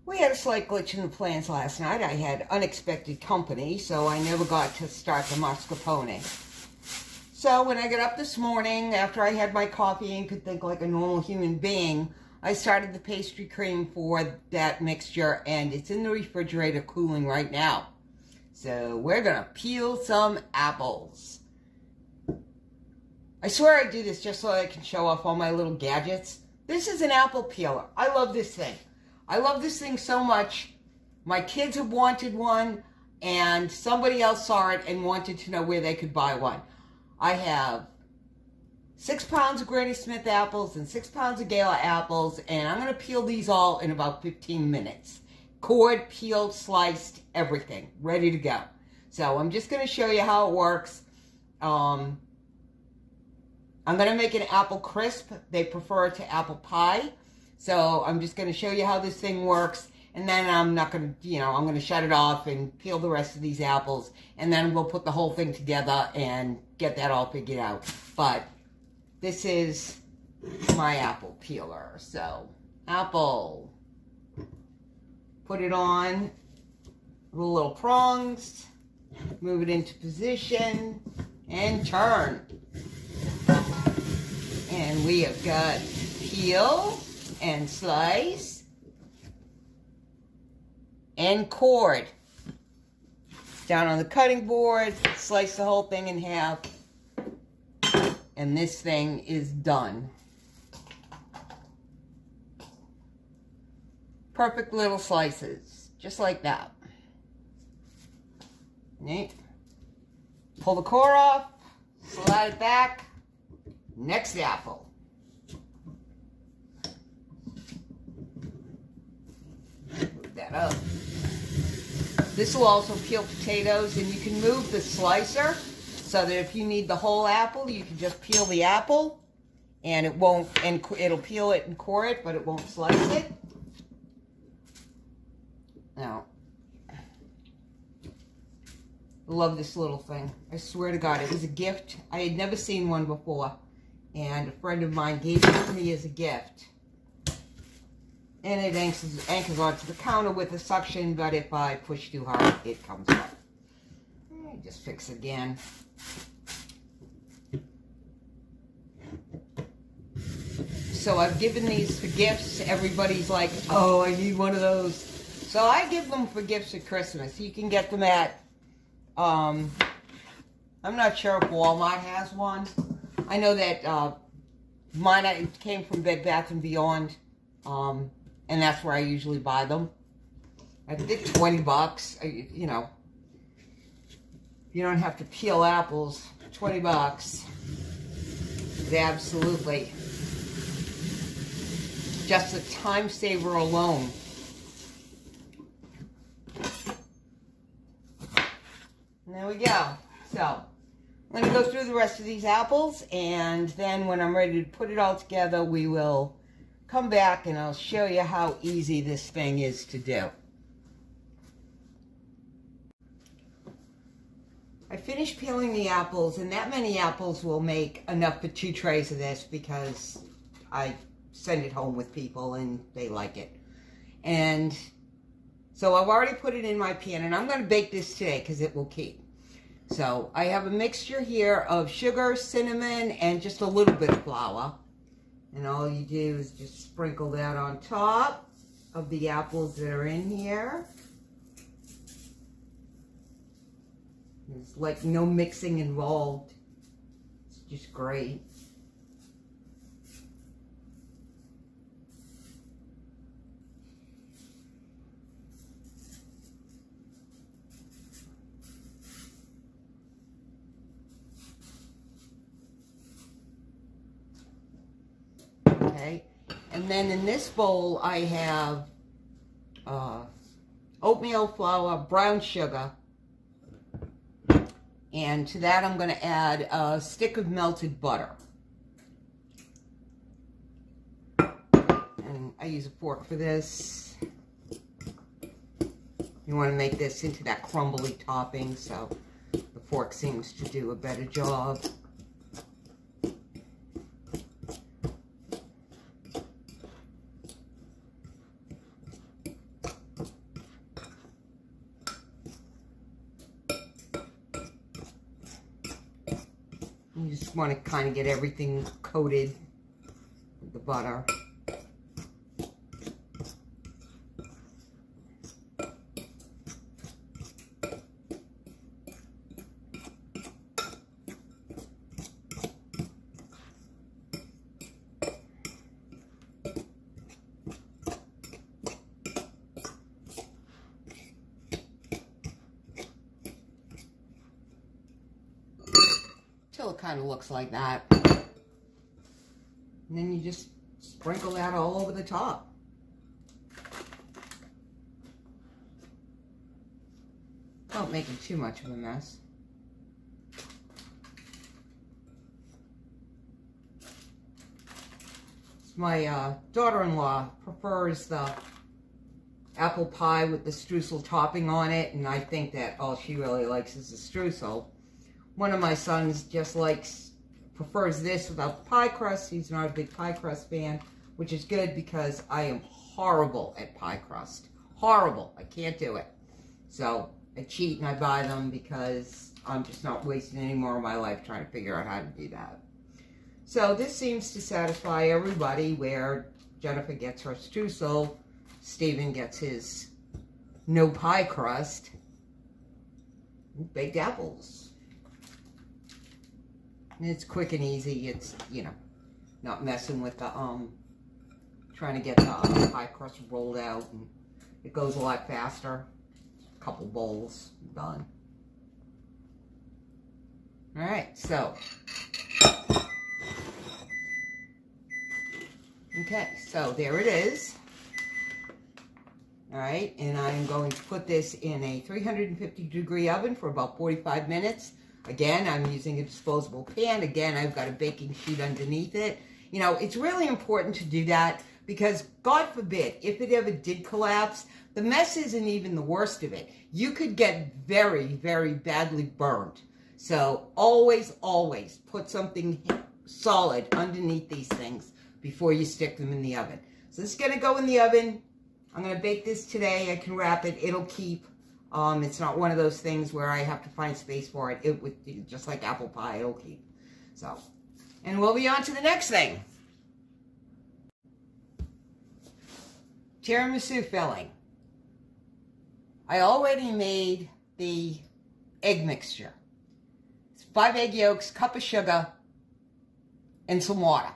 We had a slight glitch in the plans last night. I had unexpected company, so I never got to start the mascarpone. So when I got up this morning, after I had my coffee and could think like a normal human being, I started the pastry cream for that mixture, and it's in the refrigerator cooling right now. So we're going to peel some apples. I swear I do this just so I can show off all my little gadgets. This is an apple peeler. I love this thing. I love this thing so much. My kids have wanted one, and somebody else saw it and wanted to know where they could buy one. I have 6 pounds of Granny Smith apples and 6 pounds of Gala apples, and I'm going to peel these all in about 15 minutes. Cored, peeled, sliced, everything. Ready to go. So I'm just going to show you how it works. I'm going to make an apple crisp. They prefer it to apple pie. So I'm just going to show you how this thing works, and then I'm not going to, I'm going to shut it off and peel the rest of these apples, and then we'll put the whole thing together and get that all figured out. But this is my apple peeler. So, apple. Put it on with little prongs, move it into position, and turn. And we have got peel and slice and cord. Down on the cutting board, slice the whole thing in half, and this thing is done. Perfect little slices, just like that. Neat. Pull the core off, slide it back. Next apple. Move that up. This will also peel potatoes, and you can move the slicer so that if you need the whole apple, you can just peel the apple, and it won't, and it'll peel it and core it, but it won't slice it. Now, I love this little thing. I swear to God, it was a gift. I had never seen one before, and a friend of mine gave it to me as a gift. And it anchors onto the counter with a suction, but if I push too hard, it comes up. Just fix it again. So I've given these for gifts. Everybody's like, oh, I need one of those. So I give them for gifts at Christmas. You can get them at, I'm not sure if Walmart has one. I know that mine came from Bed Bath & Beyond. And that's where I usually buy them. I think 20 bucks, you know. You don't have to peel apples, 20 bucks. Absolutely. Just a time saver alone. And there we go. So, I'm going to go through the rest of these apples, and then when I'm ready to put it all together, we will come back and I'll show you how easy this thing is to do. I finished peeling the apples, and that many apples will make enough for 2 trays of this because I send it home with people and they like it. And so I've already put it in my pan, and I'm going to bake this today because it will keep. So I have a mixture here of sugar, cinnamon, and just a little bit of flour. And all you do is just sprinkle that on top of the apples that are in here. There's like no mixing involved. It's just great. Okay, and then in this bowl I have oatmeal flour, brown sugar, and to that I'm going to add a stick of melted butter. And I use a fork for this. You want to make this into that crumbly topping, so the fork seems to do a better job. Just want to kind of get everything coated with the butter. Till it kind of looks like that. And then you just sprinkle that all over the top. Don't make it too much of a mess. My daughter-in-law prefers the apple pie with the streusel topping on it, and I think that all she really likes is the streusel. One of my sons just prefers this without the pie crust. He's not a big pie crust fan, which is good because I am horrible at pie crust. Horrible. I can't do it. So I cheat and I buy them because I'm just not wasting any more of my life trying to figure out how to do that. So this seems to satisfy everybody, where Jennifer gets her streusel, Stephen gets his no pie crust, baked apples. And it's quick and easy. It's, you know, not messing with the, trying to get the pie crust rolled out. And it goes a lot faster. A couple bowls, done. Alright, so. Okay, so there it is. Alright, and I'm going to put this in a 350-degree oven for about 45 minutes. Again, I'm using a disposable pan. Again, I've got a baking sheet underneath it. You know, it's really important to do that because, God forbid, if it ever did collapse, the mess isn't even the worst of it. You could get very, very badly burned. So always, always put something solid underneath these things before you stick them in the oven. So this is going to go in the oven. I'm going to bake this today. I can wrap it. It'll keep. It's not one of those things where I have to find space for it. It would, just like apple pie, it'll keep. So, and we'll be on to the next thing. Tiramisu filling. I already made the egg mixture. It's 5 egg yolks, cup of sugar, and some water.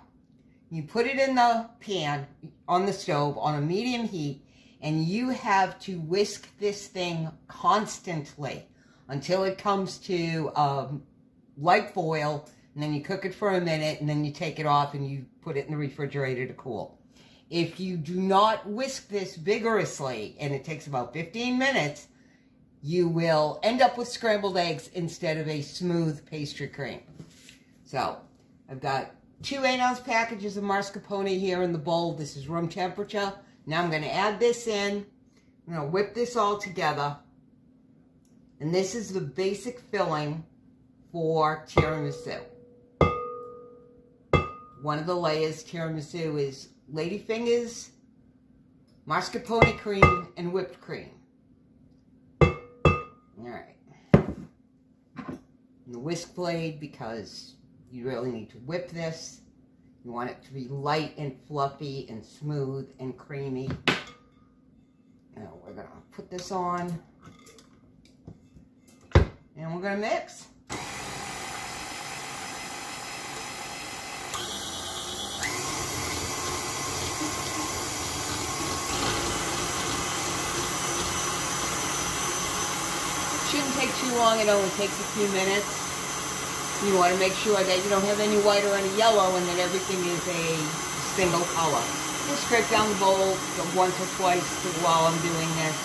You put it in the pan on the stove on a medium heat, and you have to whisk this thing constantly until it comes to light boil, and then you cook it for a minute, and then you take it off and you put it in the refrigerator to cool. If you do not whisk this vigorously, and it takes about 15 minutes, you will end up with scrambled eggs instead of a smooth pastry cream. So, I've got 2 8-ounce packages of mascarpone here in the bowl. This is room temperature. Now I'm going to add this in. I'm going to whip this all together. And this is the basic filling for tiramisu. One of the layers tiramisu is ladyfingers, mascarpone cream, and whipped cream. Alright. And the whisk blade, because you really need to whip this. You want it to be light and fluffy and smooth and creamy. Now we're going to put this on. And we're going to mix. Shouldn't take too long. It only takes a few minutes. You want to make sure that you don't have any white or any yellow and that everything is a single color. Just scrape down the bowl once or twice while I'm doing this.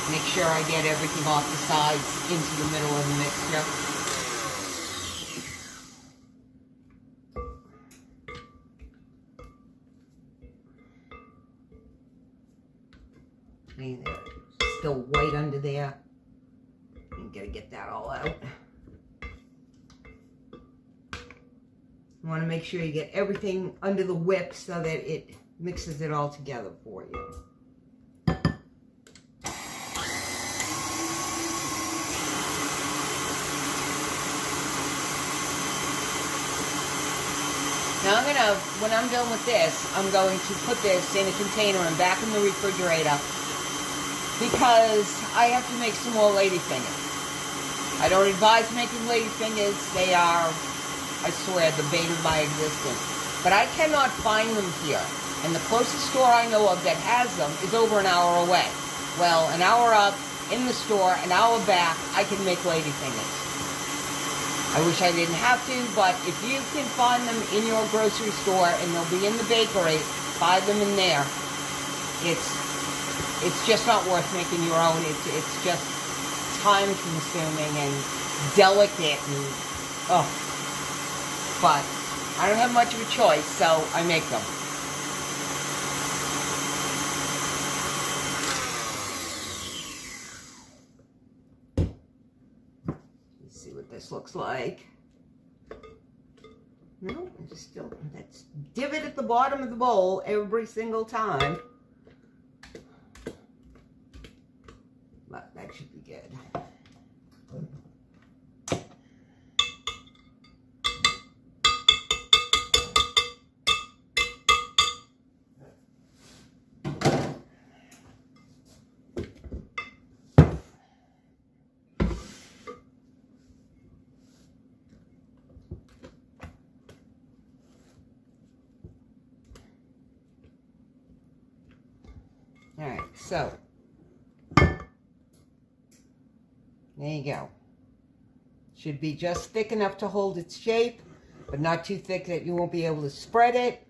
Make sure I get everything off the sides into the middle of the mixture. See, there's still white under there. I'm going to get that all out. You want to make sure you get everything under the whip so that it mixes it all together for you. Now when I'm done with this, I'm going to put this in a container and back in the refrigerator because I have to make some more ladyfingers. I don't advise making ladyfingers. They are, I swear, the bane of my existence. But I cannot find them here. And the closest store I know of that has them is over an hour away. Well, an hour up in the store, an hour back, I can make ladyfingers. I wish I didn't have to, but if you can find them in your grocery store and they'll be in the bakery, buy them in there. It's just not worth making your own. It's just time consuming and delicate and but I don't have much of a choice, so I make them. This looks like. No, it's still, that's divot at the bottom of the bowl every single time. But that should be good. Alright, so there you go. Should be just thick enough to hold its shape, but not too thick that you won't be able to spread it.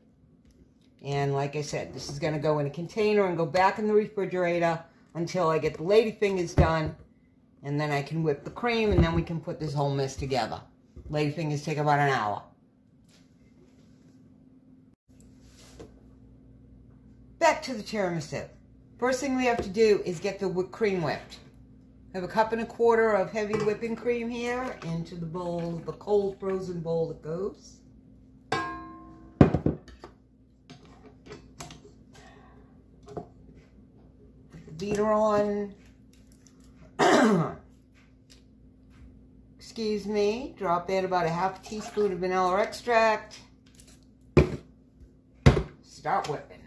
And like I said, this is going to go in a container and go back in the refrigerator until I get the ladyfingers done. And then I can whip the cream and then we can put this whole mess together. Ladyfingers take about an hour. Back to the tiramisu. First thing we have to do is get the cream whipped. I have a 1.25 cups of heavy whipping cream here into the bowl, the cold frozen bowl that goes. Put the beater on. Excuse me. Drop in about a 1/2 teaspoon of vanilla extract. Start whipping.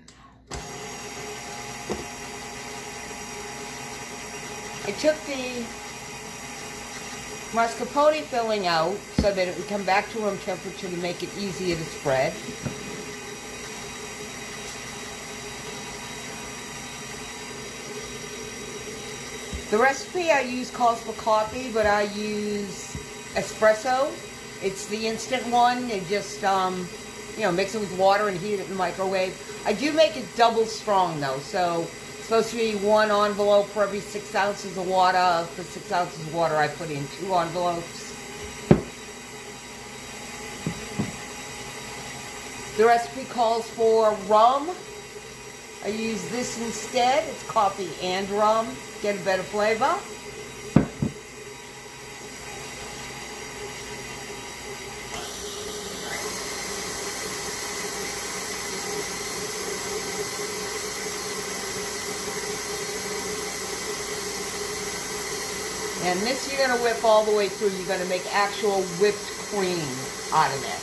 I took the mascarpone filling out so that it would come back to room temperature to make it easier to spread. The recipe I use calls for coffee, but I use espresso. It's the instant one. And just, mix it with water and heat it in the microwave. I do make it double strong, though, so it's supposed to be 1 envelope for every 6 ounces of water. For 6 ounces of water, I put in 2 envelopes. The recipe calls for rum. I use this instead. It's coffee and rum. Get a better flavor. And this you're going to whip all the way through. You're going to make actual whipped cream out of this.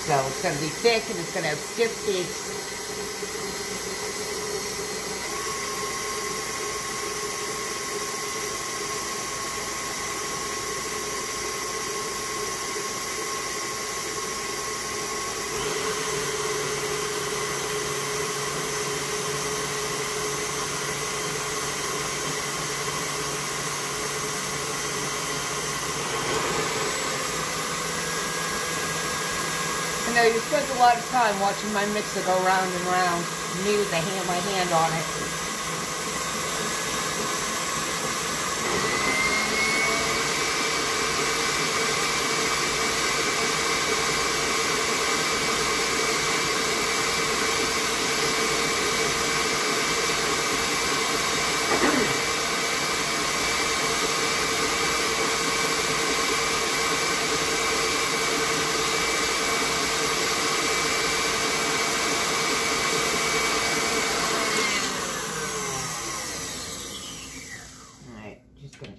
So it's going to be thick and it's going to have stiff peaks. I know you spent a lot of time watching my mixer go round and round. Me with my hand on it.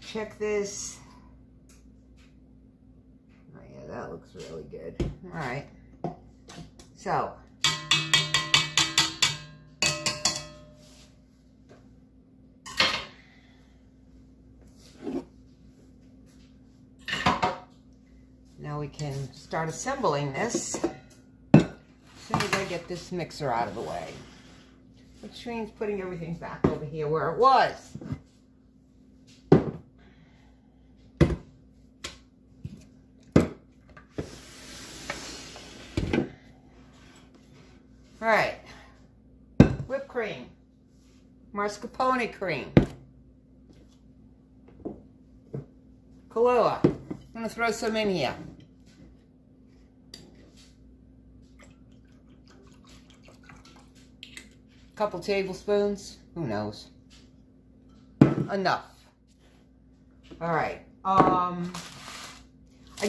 Check this. Oh yeah, that looks really good. Alright. So, now we can start assembling this as soon as I get this mixer out of the way. Which means putting everything back over here where it was. All right, whipped cream, mascarpone cream, Kahlua. I'm gonna throw some in here. Couple tablespoons, who knows? Enough. All right. I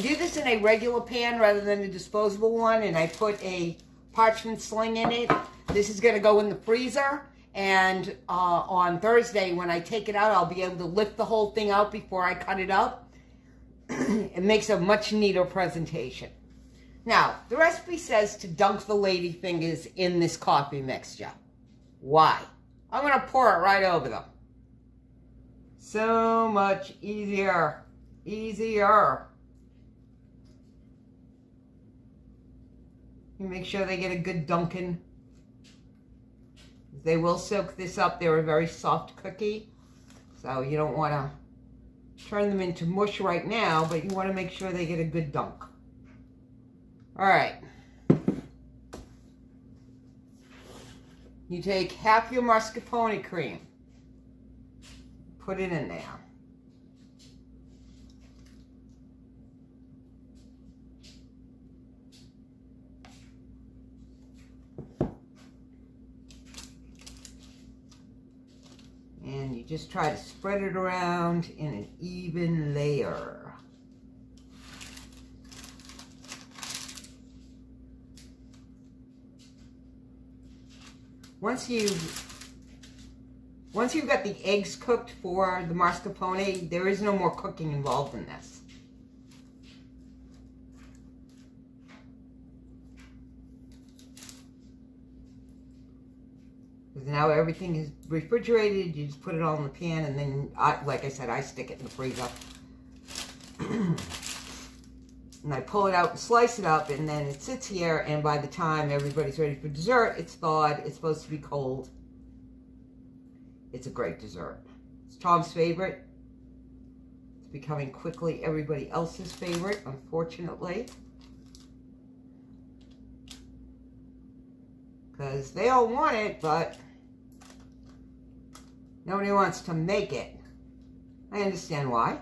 do this in a regular pan rather than a disposable one, and I put a parchment sling in it. This is going to go in the freezer, and on Thursday when I take it out, I'll be able to lift the whole thing out before I cut it up. It makes a much neater presentation. Now, the recipe says to dunk the lady fingers in this coffee mixture. Why? I'm going to pour it right over them. So much easier. Easier. You make sure they get a good dunking. They will soak this up. They're a very soft cookie. So you don't want to turn them into mush right now, but you want to make sure they get a good dunk. All right. You take half your mascarpone cream, put it in there. And you just try to spread it around in an even layer. Once you've got the eggs cooked for the mascarpone, there is no more cooking involved in this. Because now everything is refrigerated, you just put it all in the pan, and then, like I said, I stick it in the freezer. And I pull it out and slice it up, and then it sits here, and by the time everybody's ready for dessert, it's thawed, it's supposed to be cold. It's a great dessert. It's Tom's favorite. It's becoming quickly everybody else's favorite, unfortunately. Because they all want it, but nobody wants to make it. I understand why.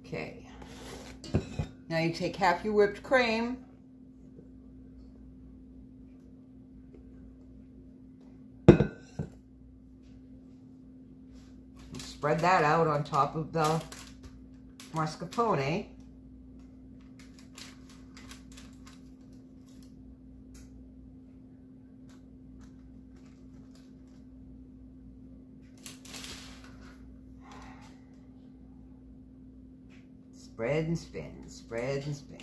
Okay, now you take half your whipped cream, and spread that out on top of the mascarpone. Spread and spin, spread and spin.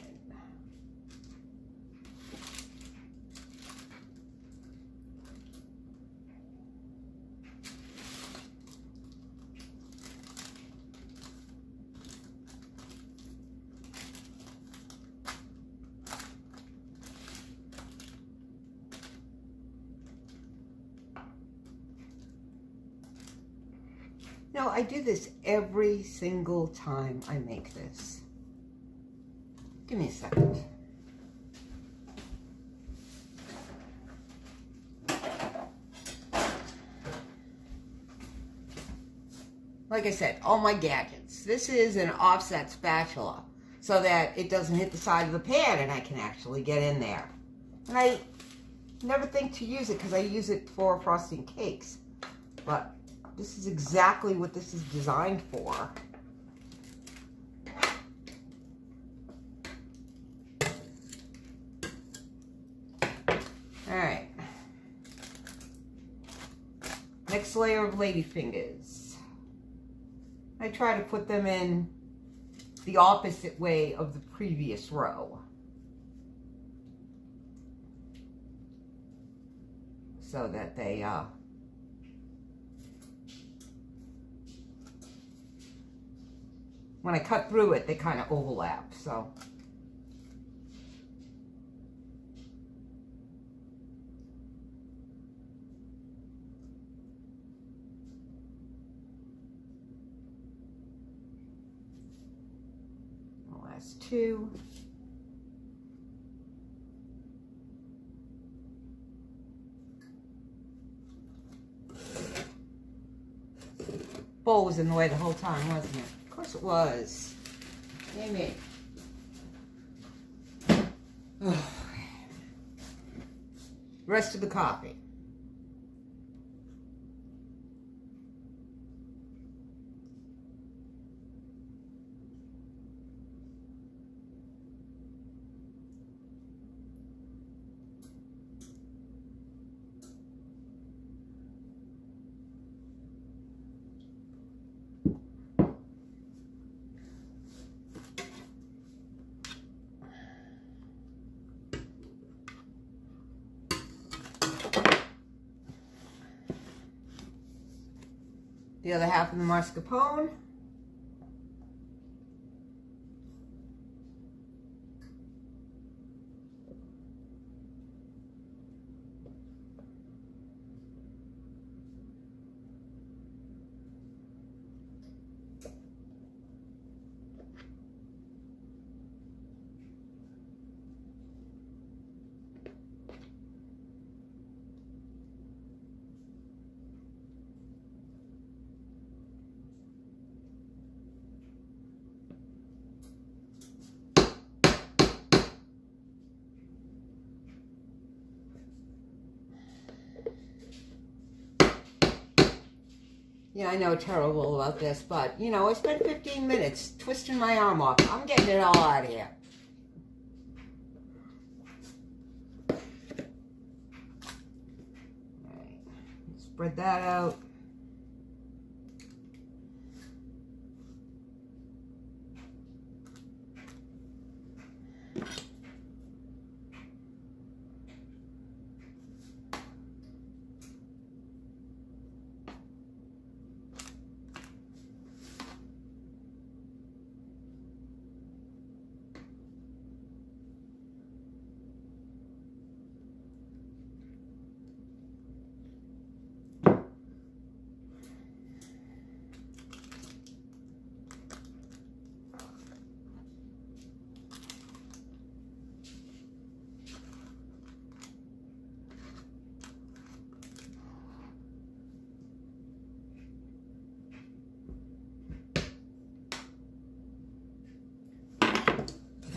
No, I do this every single time I make this. Give me a second. Like I said, all my gadgets. This is an offset spatula so that it doesn't hit the side of the pan and I can actually get in there. And I never think to use it because I use it for frosting cakes. But this is exactly what this is designed for. All Next layer of ladyfingers. I try to put them in the opposite way of the previous row, so that they when I cut through it, they kind of overlap. So the last two. Bowl was in the way the whole time, wasn't it? Of course it was. Amy. Oh. Rest of the coffee. The other half of the mascarpone. Yeah, I know, terrible about this, but, you know, I spent 15 minutes twisting my arm off. I'm getting it all out of here. All right, spread that out.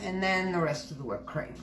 And then the rest of the whipped cream.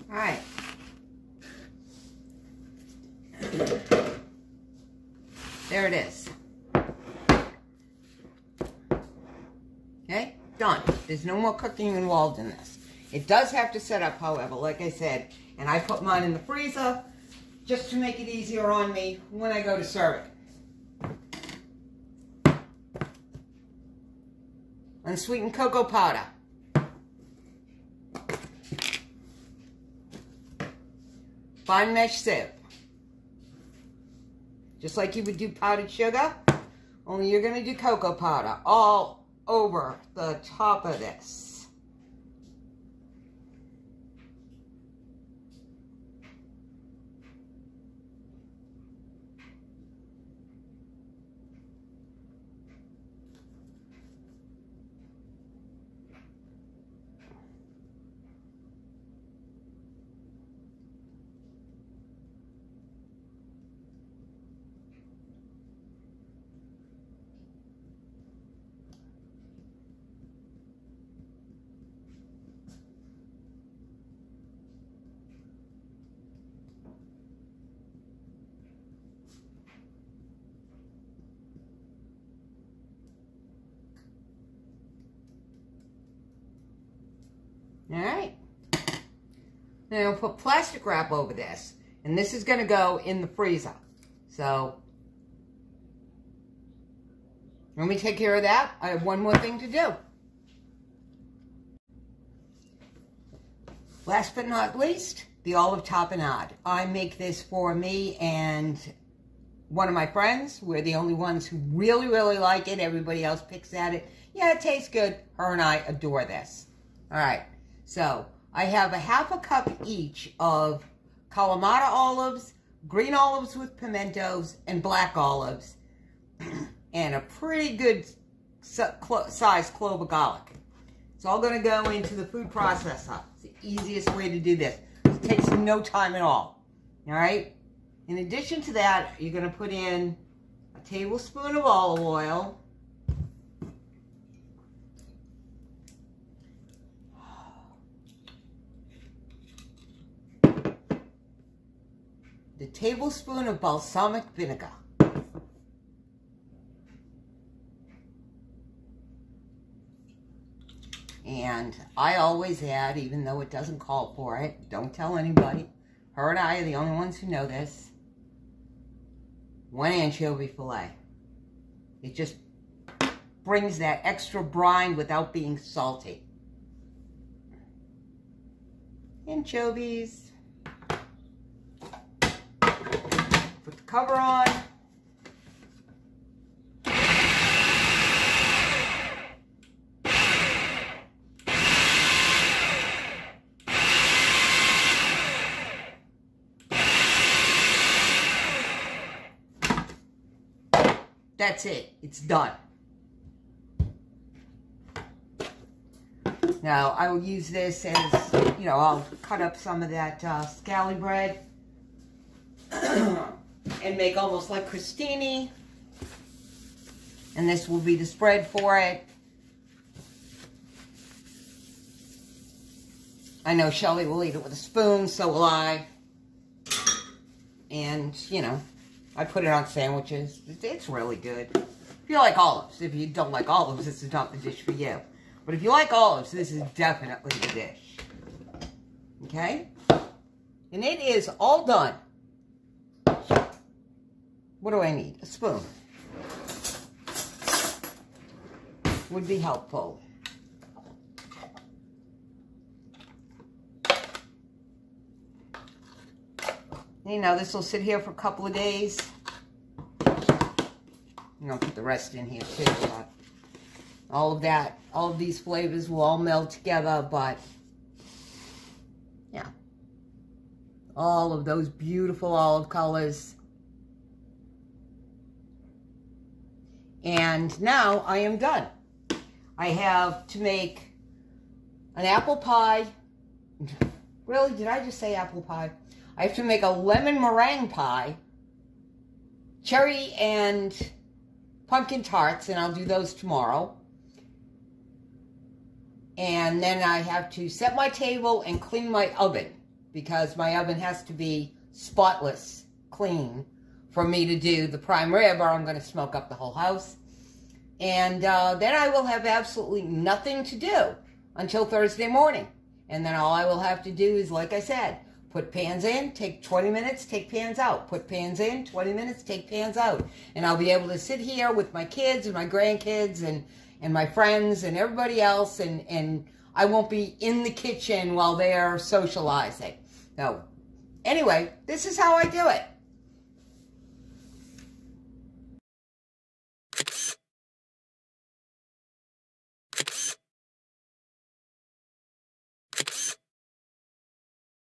All right. There it is. Okay, done. There's no more cooking involved in this. It does have to set up, however, like I said. And I put mine in the freezer just to make it easier on me when I go to serve it. Unsweetened cocoa powder. Fine mesh sieve. Just like you would do powdered sugar, only you're going to do cocoa powder all over the top of this. All right. Now I'll put plastic wrap over this. And this is going to go in the freezer. So, let me take care of that. I have one more thing to do. Last but not least, the olive tapenade. I make this for me and one of my friends. We're the only ones who really, really like it. Everybody else picks at it. Yeah, it tastes good. Her and I adore this. All right. So, I have a half a cup each of Kalamata olives, green olives with pimentos, and black olives, and a pretty good size clove of garlic. It's all going to go into the food processor. It's the easiest way to do this. It takes no time at all. All right? In addition to that, you're going to put in a tablespoon of olive oil, the tablespoon of balsamic vinegar, and I always add, even though it doesn't call for it, don't tell anybody, her and I are the only ones who know this, 1 anchovy fillet. It just brings that extra brine without being salty. Anchovies. Put the cover on. That's it. It's done. Now, I will use this as, you know, I'll cut up some of that scally bread and make almost like crostini. And this will be the spread for it. I know Shelly will eat it with a spoon, so will I. And, you know, I put it on sandwiches. It's really good. If you like olives. If you don't like olives, this is not the dish for you. But if you like olives, this is definitely the dish. Okay? And it is all done. What do I need? A spoon. Would be helpful. You know, this will sit here for a couple of days. I'm going to put the rest in here too. But all of that, all of these flavors will all meld together, but yeah. All of those beautiful olive colors. And now I am done. I have to make an apple pie. Really, did I just say apple pie? I have to make a lemon meringue pie, cherry and pumpkin tarts, and I'll do those tomorrow. And then I have to set my table and clean my oven, because my oven has to be spotless clean for me to do the prime rib, or I'm going to smoke up the whole house. And then I will have absolutely nothing to do until Thursday morning. And then all I will have to do is, like I said, put pans in, take 20 minutes, take pans out. Put pans in, 20 minutes, take pans out. And I'll be able to sit here with my kids and my grandkids and my friends and everybody else, and I won't be in the kitchen while they're socializing. So, anyway, this is how I do it.